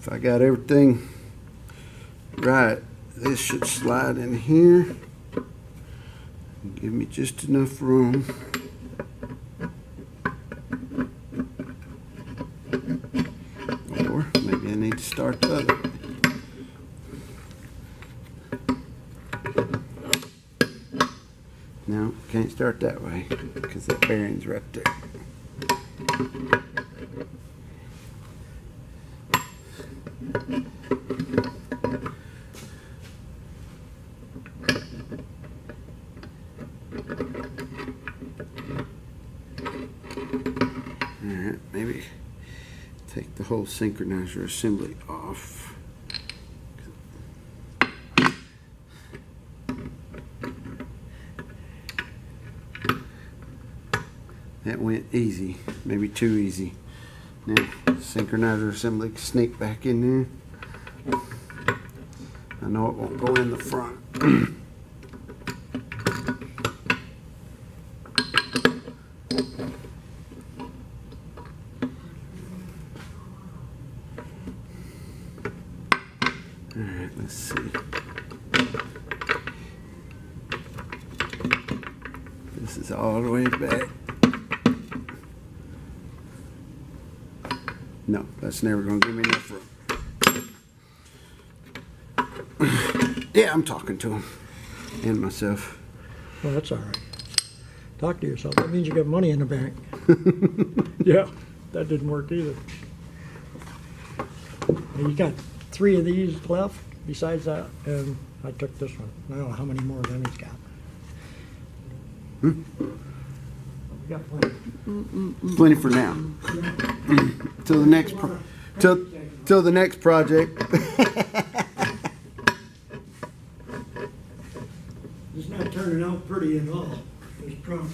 If I got everything right, this should slide in here and give me just enough room. Or maybe I need to start the other way. No, can't start that way because that bearing's right there. Alright, maybe take the whole synchronizer assembly off. That went easy, maybe too easy. Now, synchronizer assembly can sneak back in there. I know it won't go in the front. Alright, let's see. This is all the way back. No, that's never going to give me enough room. Yeah, I'm talking to him and myself. Well, that's all right. Talk to yourself. That means you got money in the bank. Yeah, that didn't work either. You got 3 of these left besides that, and I took this one. I don't know how many more of them he's got. We got plenty. Plenty for now. Till the next till the next project. It's not turning out pretty at all. It's Trump.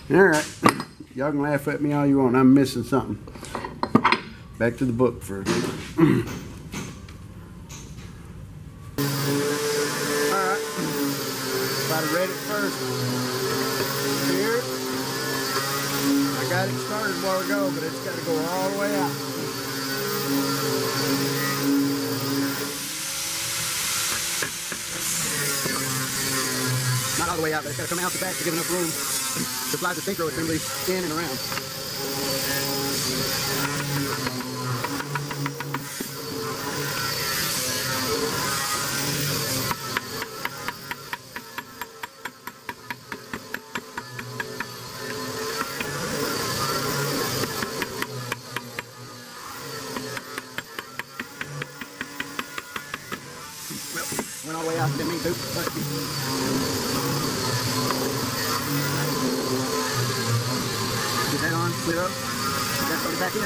All right, y'all can laugh at me all you want. I'm missing something. Back to the book first. All right, if I'd have read it first, here, I got it started a while ago, but it's got to go all the way out. Not all the way out, but it's got to come out the back to give enough room to slide the synchro assembly in and around. Well, went all the way out, didn't mean to, but get that on, clear up, get that started back in.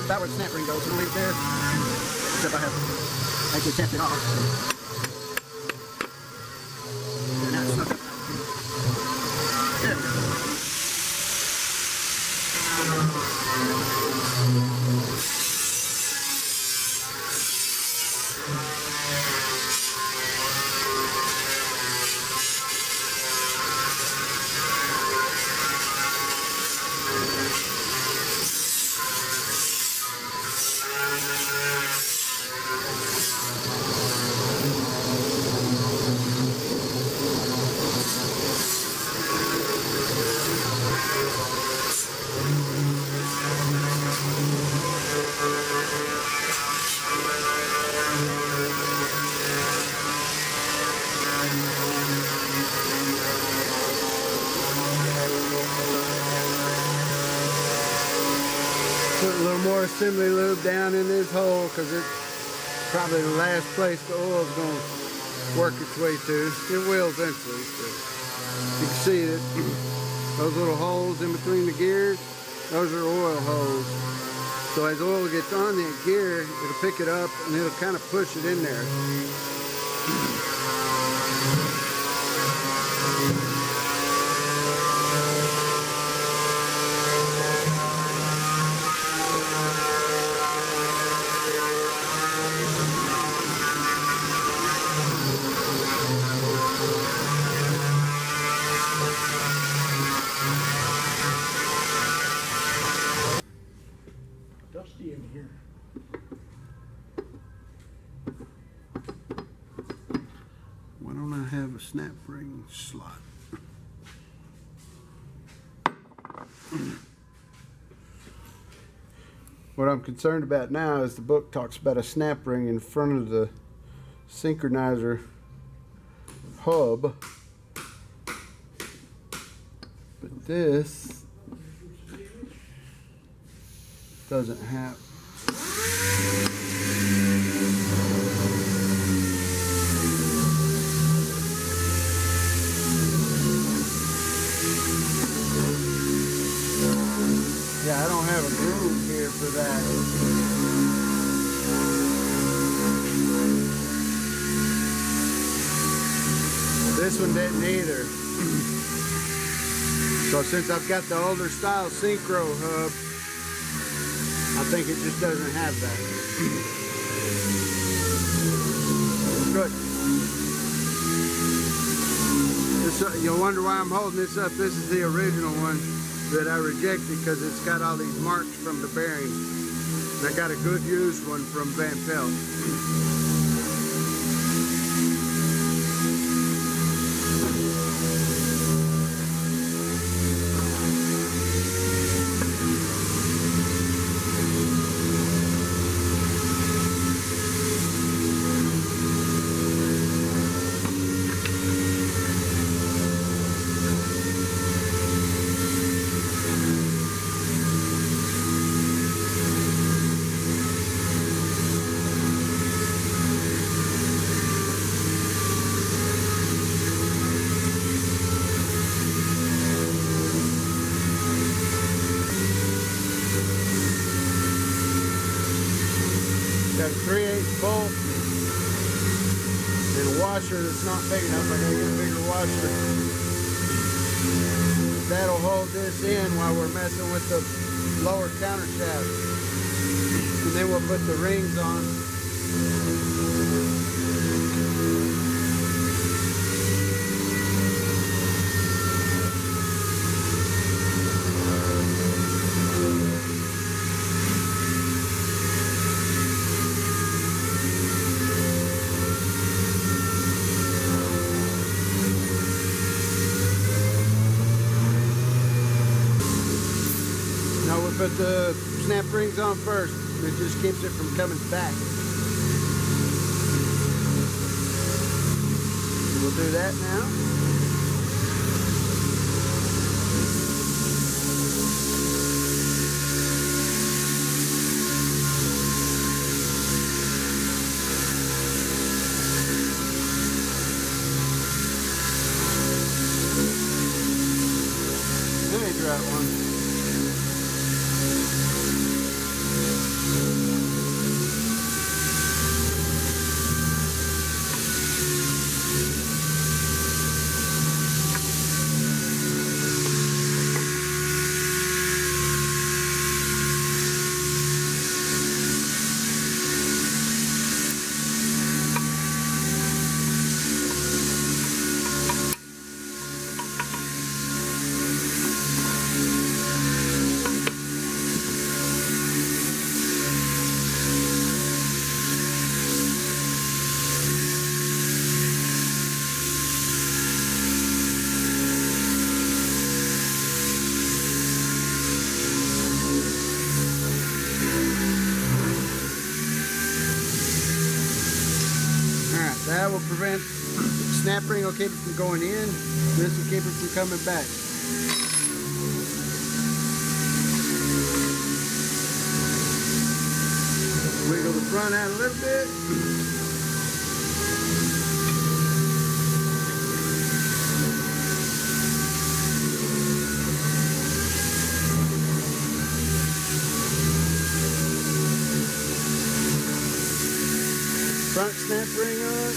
About where the snap ring goes, so we'll leave it there. Except I have actually tapped it off. And now it's stuck up. There we go. Put a little more assembly lube down in this hole because it's probably the last place the oil's going to work its way to. It will eventually, but you can see that those little holes in between the gears, Those are oil holes. So as oil gets on that gear, it'll pick it up and it'll kind of push it in there. Dusty in here. Why don't I have a snap ring slot? What I'm concerned about now is the book talks about a snap ring in front of the synchronizer hub, but this doesn't have. Yeah, I don't have a groove here for that. This one didn't either. So since I've got the older style synchro hub, I think it just doesn't have that. Good. This, you'll wonder why I'm holding this up. This is the original one that I rejected because it's got all these marks from the bearing. And I got a good used one from Van Pelt. Got a 3/8 bolt and a washer that's not big enough. I gotta get a bigger washer. That'll hold this in while we're messing with the lower counter shaft. And then we'll put the rings on. Put the snap rings on first. It just keeps it from coming back. We'll do that now. There ain't the right one. That will prevent, snap ring will keep it from going in, this will keep it from coming back. Wiggle the front out a little bit. Front snap ring on.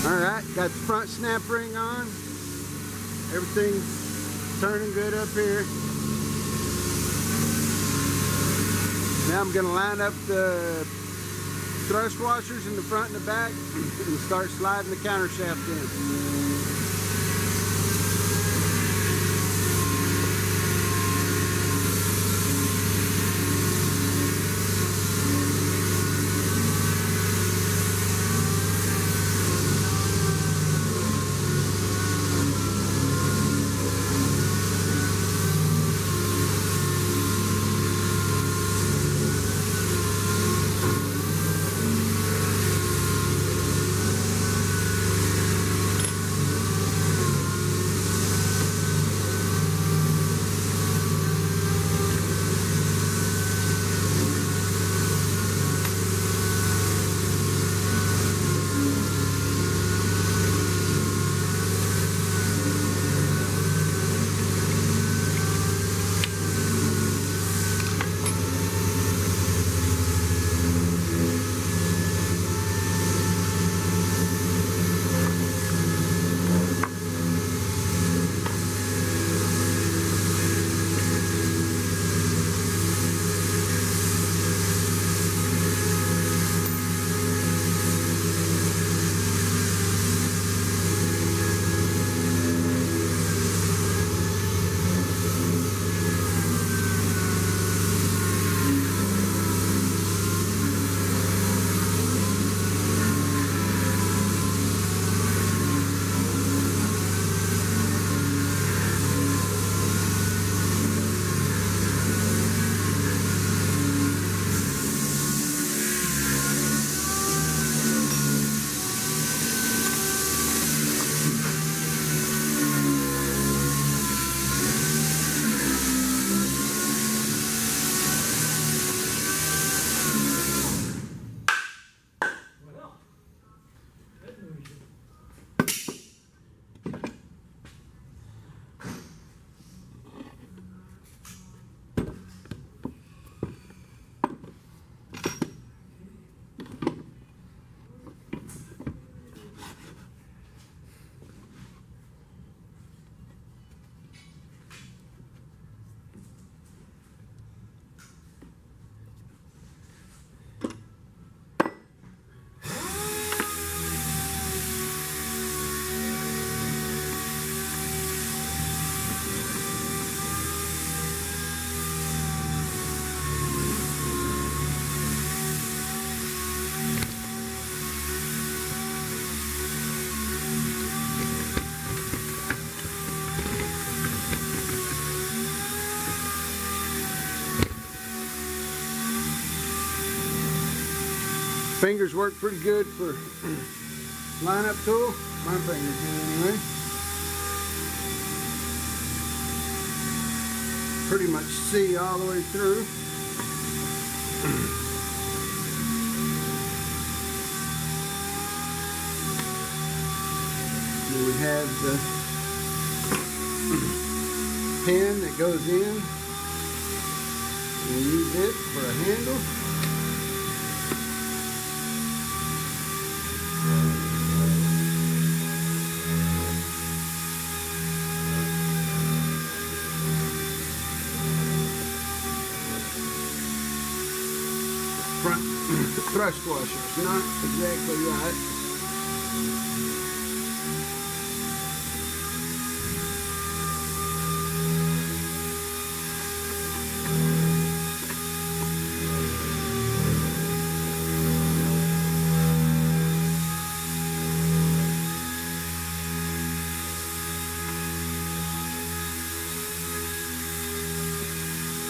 Alright, got the front snap ring on. Everything's turning good up here. Now I'm going to line up the thrust washers in the front and the back and start sliding the counter shaft in. Fingers work pretty good for line-up tool. My fingers do anyway. Pretty much see all the way through. Then we have the pin that goes in. We use it for a handle. Front thrust washer is not exactly right.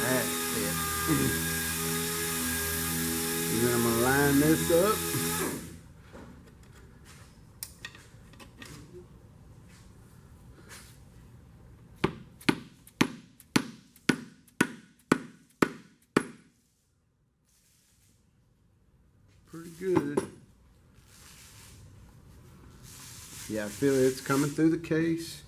That's it. And then I'm going to line this up. pretty good. Yeah, I feel it's coming through the case.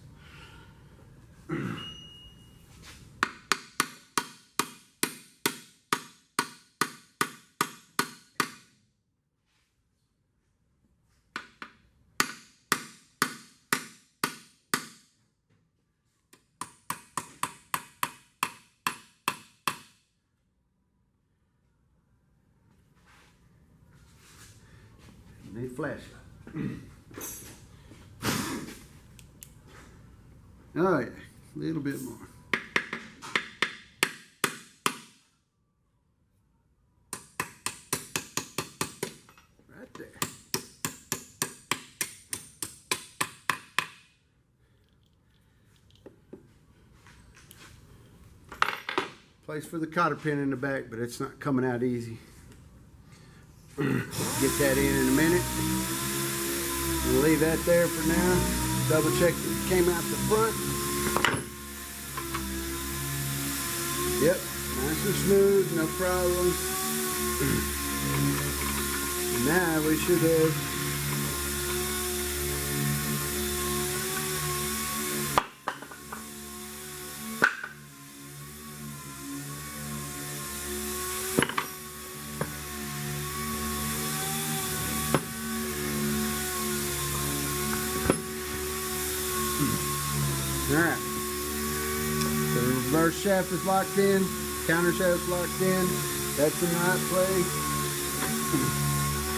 Need flashlight. Oh yeah, a little bit more. Right there. Place for the cotter pin in the back, but it's not coming out easy. Get that in a minute. We'll leave that there for now. Double check that it came out the front. Yep, nice and smooth, no problems. Now we should have Alright, the reverse shaft is locked in, counter shaft is locked in, that's in the right place.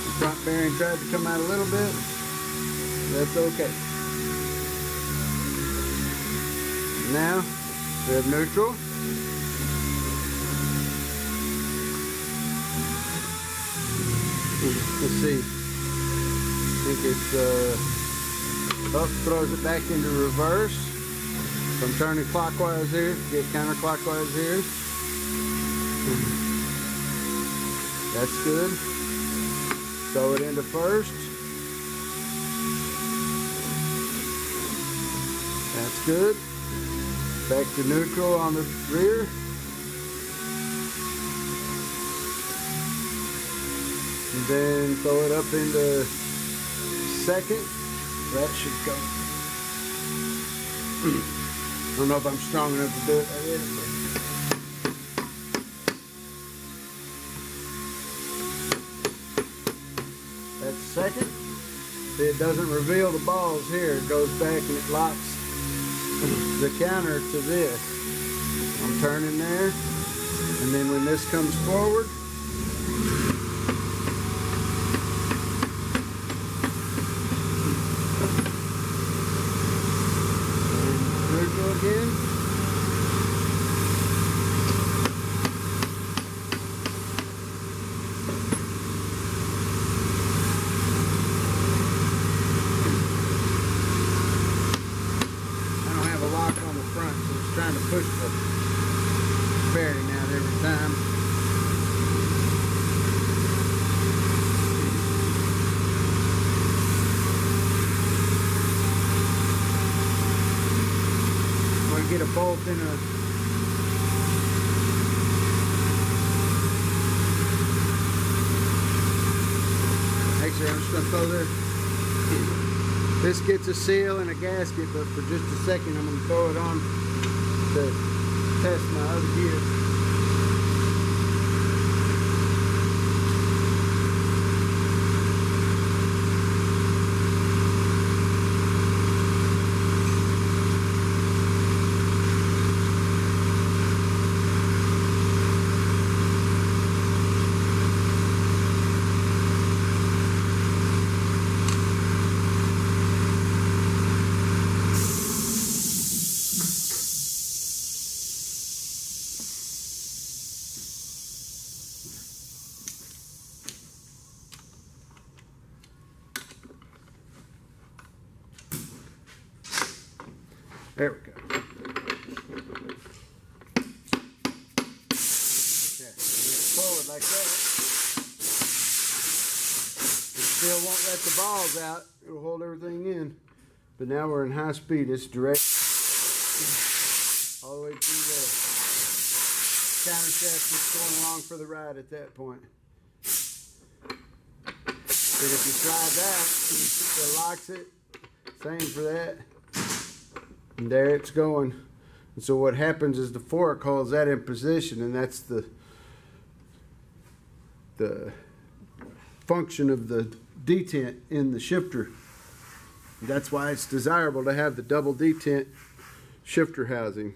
The front bearing tried to come out a little bit, that's okay. Now, we have neutral. Let's see, I think it's up, throws it back into reverse. So I'm turning clockwise here, get counterclockwise here. That's good. Throw it into first. That's good. Back to neutral on the rear. And then throw it up into second. That should go. I don't know if I'm strong enough to do it like this. That's second. See, it doesn't reveal the balls here. It goes back and it locks the counter to this. I'm turning there. And then when this comes forward, again. I don't have a lock on the front, so it's trying to push the bearing out every time. Get a bolt in a actually I'm just gonna throw this gets a seal and a gasket, but for just a second I'm gonna throw it on to test my other gear. There we go. There. Forward like that. It still won't let the balls out. It'll hold everything in. But now we're in high speed. It's direct all the way through the counter shaft. Just going along for the ride at that point. And if you try that, it locks it. Same for that. And there it's going. And so what happens is the fork holds that in position, and that's the function of the detent in the shifter. That's why it's desirable to have the double detent shifter housing.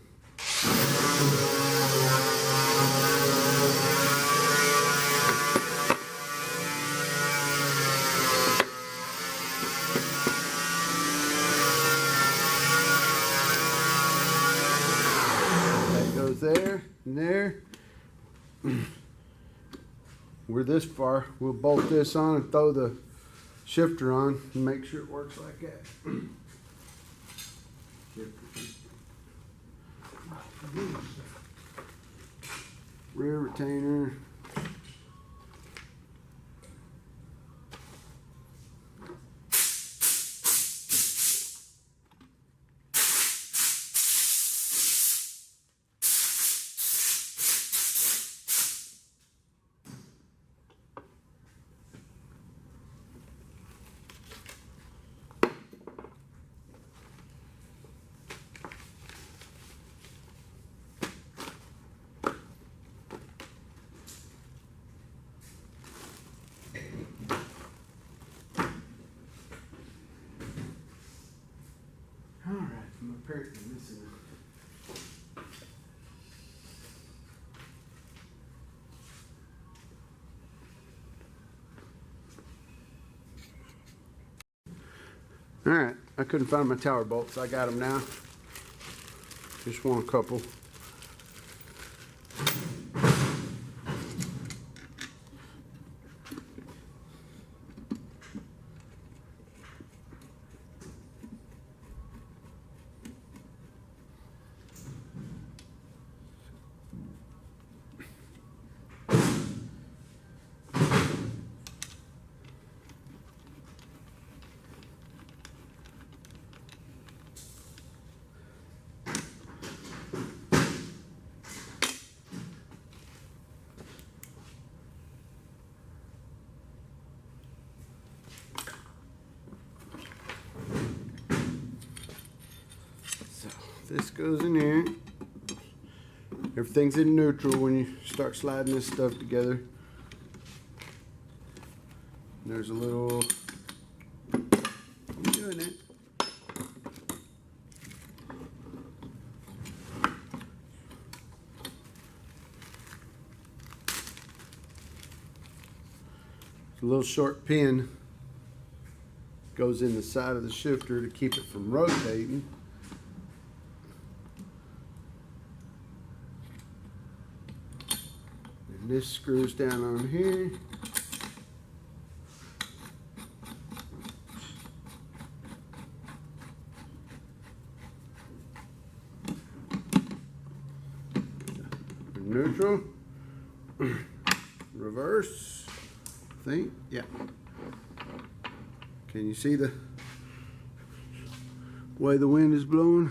That goes there and there. We're this far, we'll bolt this on and throw the shifter on and make sure it works like that. Rear retainer. Alright, I'm apparently missing it. Alright, I couldn't find my tower bolts. I got them now. Just want a couple. This goes in here. Everything's in neutral when you start sliding this stuff together. There's a little, I'm doing it. It's a little short pin goes in the side of the shifter to keep it from rotating. This screws down on here. Neutral. Reverse. I think. Yeah. Can you see the way the wind is blowing?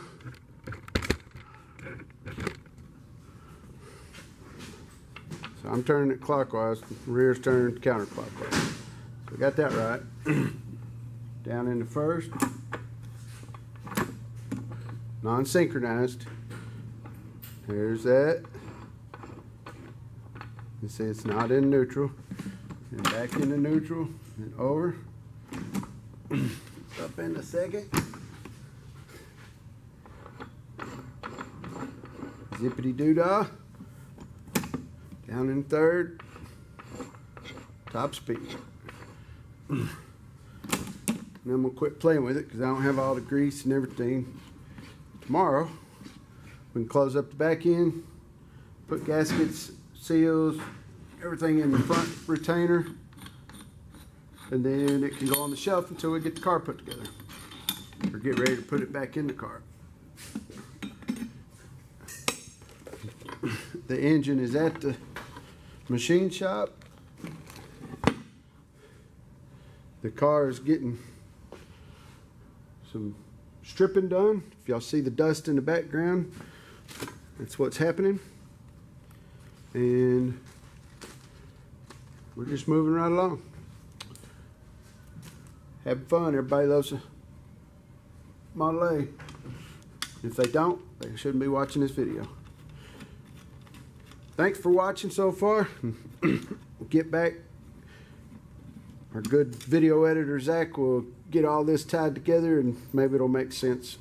I'm turning it clockwise, the rear's turning counterclockwise. So we got that right. Down into first. Non-synchronized. There's that. You see it's not in neutral. And back into neutral and over. Up in the second. Zippity doo-dah. Down in third, top speed. And I'm gonna quit playing with it because I don't have all the grease and everything. Tomorrow, we can close up the back end, put gaskets, seals, everything in the front retainer, and then it can go on the shelf until we get the car put together. Or get ready to put it back in the car. The engine is at the machine shop. The car is getting some stripping done. If y'all see the dust in the background, that's what's happening. And we're just moving right along. Have fun. Everybody loves a Model A. If they don't, they shouldn't be watching this video. Thanks for watching so far. We'll get back. Our good video editor, Zach, will get all this tied together and maybe it'll make sense